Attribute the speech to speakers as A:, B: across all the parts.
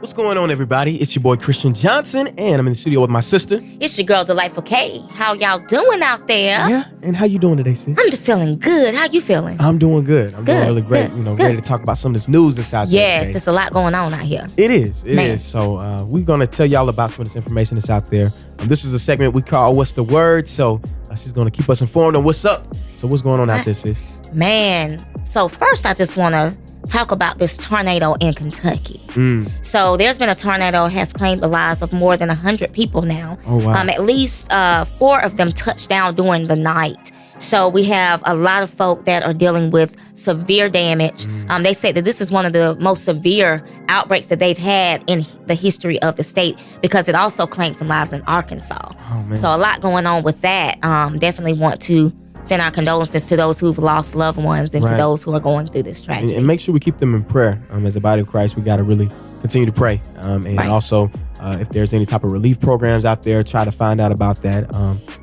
A: What's going on, everybody? It's your boy Christian Johnson, and I'm in the studio with my sister.
B: It's your girl, Delightful K. How y'all doing out there?
A: Yeah, and how you doing today, sis?
B: I'm just feeling good. How you feeling?
A: I'm doing good. I'm doing really great.
B: Good.
A: Ready to talk about some of this news that's out there.
B: Yes, there's a lot going on out here.
A: It is. So we're going to tell y'all about some of this information that's out there. This is a segment we call What's the Word? So she's going to keep us informed on what's up. So what's going on out there, sis?
B: Man, so first I just want to talk about this tornado in Kentucky. So there's been a tornado has claimed the lives of more than 100 people now.
A: Oh, wow.
B: At least 4 of them touched down during the night. So we have a lot of folk that are dealing with severe damage. They say that this is one of the most severe outbreaks that they've had in the history of the state, because it also claimed some lives in Arkansas.
A: Oh, man.
B: So a lot going on with that. Definitely want to send our condolences to those who've lost loved ones and to those who are going through this tragedy.
A: And make sure we keep them in prayer. As a body of Christ, we got to really continue to pray. Also, if there's any type of relief programs out there, try to find out about that.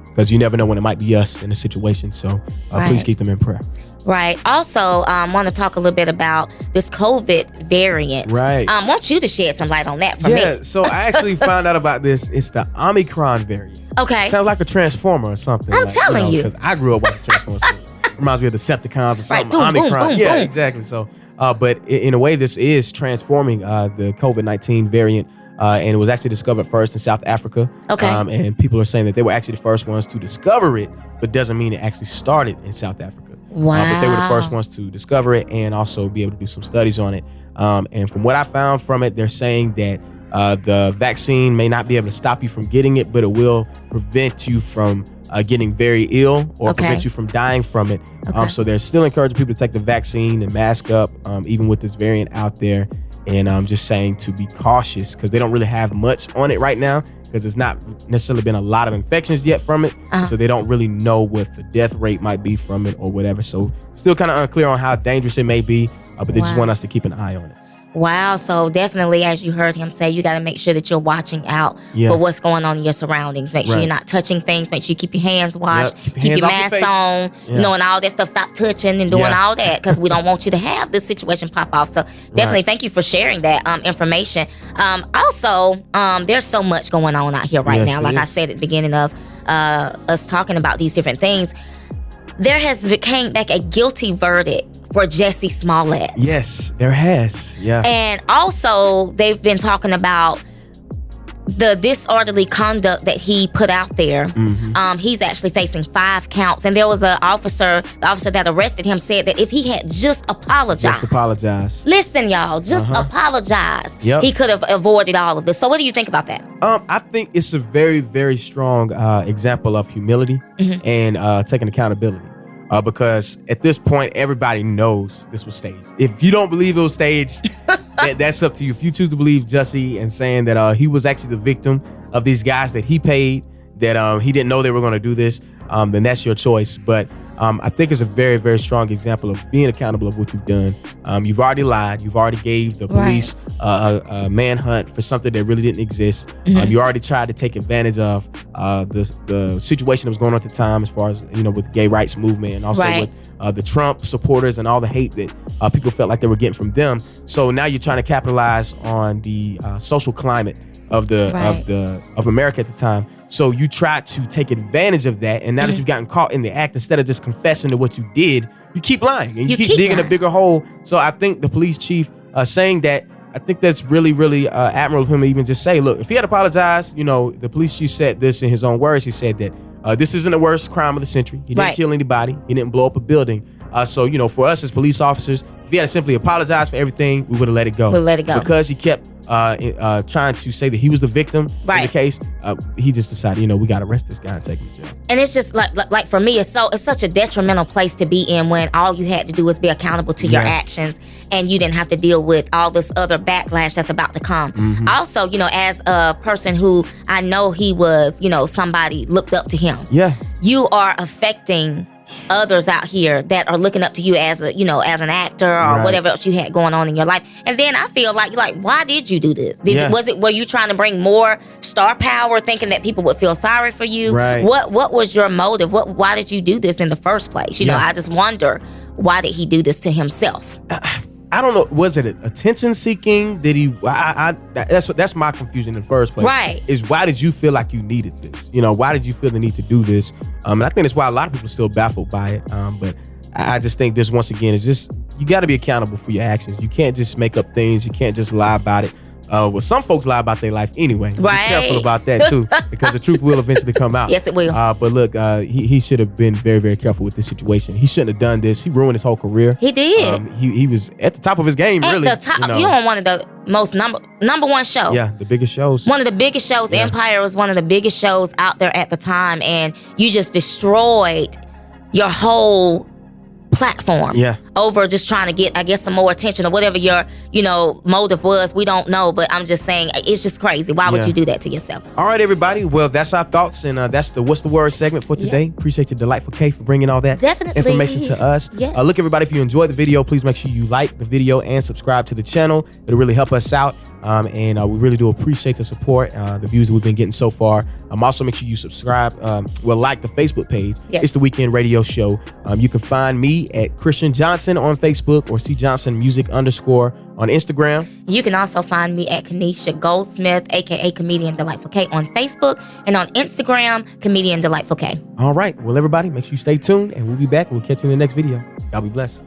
A: Because you never know when it might be us in a situation. So please keep them in prayer.
B: Right. Also, want to talk a little bit about this COVID variant.
A: Right.
B: Want you to shed some light on that for me.
A: Yeah, so I actually found out about this. It's the Omicron variant.
B: Okay.
A: Sounds like a Transformer or something.
B: I'm telling you.
A: Because I grew up watching Transformers. So reminds me of Decepticons or something.
B: Right. Boom,
A: Omicron.
B: boom,
A: Yeah,
B: boom.
A: exactly. So, but in a way, this is transforming the COVID-19 variant. And it was actually discovered first in South Africa.
B: Okay.
A: And people are saying that they were actually the first ones to discover it, but doesn't mean it actually started in South Africa.
B: Wow.
A: But they were the first ones to discover it and also be able to do some studies on it. And from what I found from it, they're saying that the vaccine may not be able to stop you from getting it, but it will prevent you from getting very ill or prevent you from dying from it. So they're still encouraging people to take the vaccine and mask up, even with this variant out there. And I'm just saying to be cautious, because they don't really have much on it right now, because it's not necessarily been a lot of infections yet from it. So they don't really know what the death rate might be from it or whatever. So still kind of unclear on how dangerous it may be, but they just want us to keep an eye on it.
B: Wow. So definitely, as you heard him say, you got to make sure that you're watching out for what's going on in your surroundings. Make sure you're not touching things. Make sure you keep your hands washed, keep your mask on, and all that stuff. Stop touching and doing all that, because we don't want you to have this situation pop off. So definitely thank you for sharing that information. Also, there's so much going on out here right now. Like I said at the beginning of us talking about these different things, there has came back a guilty verdict for Jussie Smollet.
A: Yes, there has. Yeah.
B: And also, they've been talking about the disorderly conduct that he put out there. He's actually facing 5 counts. And there was the officer that arrested him said that if he had just apologized. Listen, y'all, apologized. He could have avoided all of this. So what do you think about that?
A: I think it's a very, very strong example of humility and taking accountability. Because at this point, everybody knows this was staged. If you don't believe it was staged, that's up to you. If you choose to believe Jussie and saying that he was actually the victim of these guys that he paid, that he didn't know they were going to do this, then that's your choice. But I think it's a very, very strong example of being accountable of what you've done. You've already lied. You've already gave the police a manhunt for something that really didn't exist. You already tried to take advantage of the situation that was going on at the time, as far as with the gay rights movement, and also with the Trump supporters and all the hate that people felt like they were getting from them. So now you're trying to capitalize on the social climate of America at the time. So you try to take advantage of that, and now that you've gotten caught in the act, instead of just confessing to what you did, you keep lying and you keep digging
B: lying.
A: a bigger hole. So I think the police chief saying that, I think that's really, really admirable of him to even just say, look, if he had apologized, the police chief said this in his own words. He said that this isn't the worst crime of the century. He didn't kill anybody. He didn't blow up a building. So for us as police officers, if he had simply apologized for everything, we would have let it go. Because he kept trying to say that he was the victim in the case, he just decided, we got to arrest this guy and take him to jail.
B: And it's just like for me, it's such a detrimental place to be in when all you had to do was be accountable to your actions, and you didn't have to deal with all this other backlash that's about to come. Also, as a person who I know he was, somebody looked up to him. Yeah. You are affecting others out here that are looking up to you as as an actor or whatever else you had going on in your life. And then I feel like why did you do this? Were you trying to bring more star power, thinking that people would feel sorry for you? What was your motive? Why did you do this in the first place? I just wonder, why did he do this to himself?
A: I don't know. Was it attention seeking? Did he? That's my confusion in the first place.
B: Right.
A: Is why did you feel like you needed this? You know, why did you feel the need to do this? And I think that's why a lot of people are still baffled by it. But I just think this, once again, is just, you got to be accountable for your actions. You can't just make up things. You can't just lie about it. Well, some folks lie about their life anyway.
B: Right.
A: Be careful about that too, because the truth will eventually come out.
B: Yes, it will.
A: But look, he should have been very, very careful with this situation. He shouldn't have done this. He ruined his whole career.
B: He did.
A: He was at the top of his game,
B: At
A: really.
B: the top,
A: You know.
B: you on one of the most number one show.
A: Yeah, the biggest shows.
B: One of the biggest shows.
A: Yeah.
B: Empire was one of the biggest shows out there at the time, and you just destroyed your whole platform.
A: Yeah.
B: Over just trying to get, I guess, some more attention or whatever your, motive was. We don't know, but I'm just saying it's just crazy. Why would you do that to yourself?
A: All right, everybody. Well, that's our thoughts, and that's the What's the Word segment for today.
B: Yeah.
A: Appreciate you, Delightful K, for bringing all that
B: Definitely.
A: information to us.
B: Yes.
A: Look, everybody, if you enjoyed the video, please make sure you like the video and subscribe to the channel. It'll really help us out. And we really do appreciate the support, the views that we've been getting so far. Also, make sure you subscribe. Like the Facebook page.
B: Yes.
A: It's the Weekend Radio Show. You can find me at Christian Johnson on Facebook or C Johnson Music _ on Instagram.
B: You can also find me at Kanisha Goldsmith, aka Comedian Delightful K, on Facebook, and on Instagram, Comedian Delightful K.
A: All right. Well, everybody, make sure you stay tuned, and we'll be back. We'll catch you in the next video. Y'all be blessed.